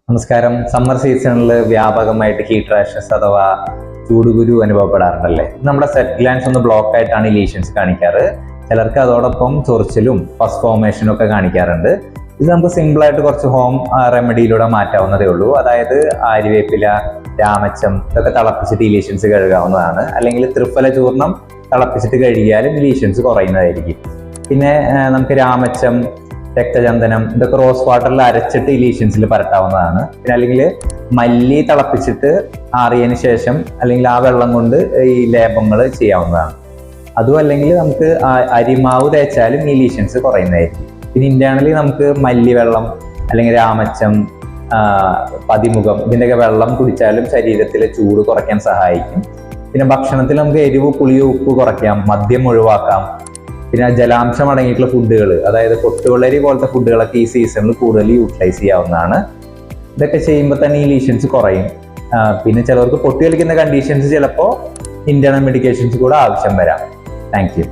നമസ്കാരം. സമ്മർ സീസണിൽ വ്യാപകമായിട്ട് ഹീറ്റ് റാഷസ് അഥവാ ചൂടുകുരു അനുഭവപ്പെടാറുണ്ടല്ലേ. നമ്മുടെ സെറ്റ് ഗ്ലാൻസ് ഒന്ന് ബ്ലോക്ക് ആയിട്ടാണ് ഈ ലീഷൻസ് കാണിക്കാറ്. ചിലർക്ക് അതോടൊപ്പം ചൊറിച്ചിലും ഫസ്റ്റ് ഫോർമേഷനും ഒക്കെ കാണിക്കാറുണ്ട്. ഇത് നമുക്ക് സിമ്പിളായിട്ട് കുറച്ച് ഹോം റെമഡിയിലൂടെ മാറ്റാവുന്നതേ ഉള്ളൂ. അതായത് ആര്യവേപ്പില, രാമച്ചം ഇതൊക്കെ തിളപ്പിച്ചിട്ട് ഈ ലീഷൻസ് കഴുകാവുന്നതാണ്. അല്ലെങ്കിൽ ത്രിഫല ചൂർണം തിളപ്പിച്ചിട്ട് കഴുകിയാലും ലീഷൻസ് കുറയുന്നതായിരിക്കും. പിന്നെ നമുക്ക് രാമച്ചം, രക്തചന്ദനം ഇതൊക്കെ റോസ് വാട്ടറിൽ അരച്ചിട്ട് ഈ ലീഷൻസിൽ പരട്ടാവുന്നതാണ്. പിന്നെ അല്ലെങ്കിൽ മല്ലി തിളപ്പിച്ചിട്ട് ആറിയതിന് ശേഷം അല്ലെങ്കിൽ ആ വെള്ളം കൊണ്ട് ഈ ലേപങ്ങൾ ചെയ്യാവുന്നതാണ്. അതും അല്ലെങ്കിൽ നമുക്ക് അരിമാവ് തേച്ചാലും ഈ ലീഷൻസ് കുറയുന്നതായിരിക്കും. പിന്നെ ഇന്റേണലി നമുക്ക് മല്ലി വെള്ളം അല്ലെങ്കിൽ രാമച്ചം, പതിമുഖം ഇതിൻ്റെയൊക്കെ വെള്ളം കുടിച്ചാലും ശരീരത്തിലെ ചൂട് കുറയ്ക്കാൻ സഹായിക്കും. പിന്നെ ഭക്ഷണത്തിൽ നമുക്ക് എരിവ്, പുളിയോ, ഉപ്പ് കുറയ്ക്കാം, മദ്യം ഒഴിവാക്കാം. പിന്നെ ജലാംശം അടങ്ങിയിട്ടുള്ള ഫുഡുകൾ, അതായത് പൊട്ടുവളരി പോലത്തെ ഫുഡുകളൊക്കെ ഈ സീസണിൽ കൂടുതൽ യൂട്ടിലൈസ് ചെയ്യാവുന്നതാണ്. ഇതൊക്കെ ചെയ്യുമ്പോൾ തന്നെ ഈ ലീഷൻസ് കുറയും. പിന്നെ ചിലർക്ക് പൊട്ടി കളിക്കുന്ന കണ്ടീഷൻസ് ചിലപ്പോൾ ഇന്റേണൽ മെഡിക്കേഷൻസ് കൂടെ ആവശ്യം വരാം. Thank you.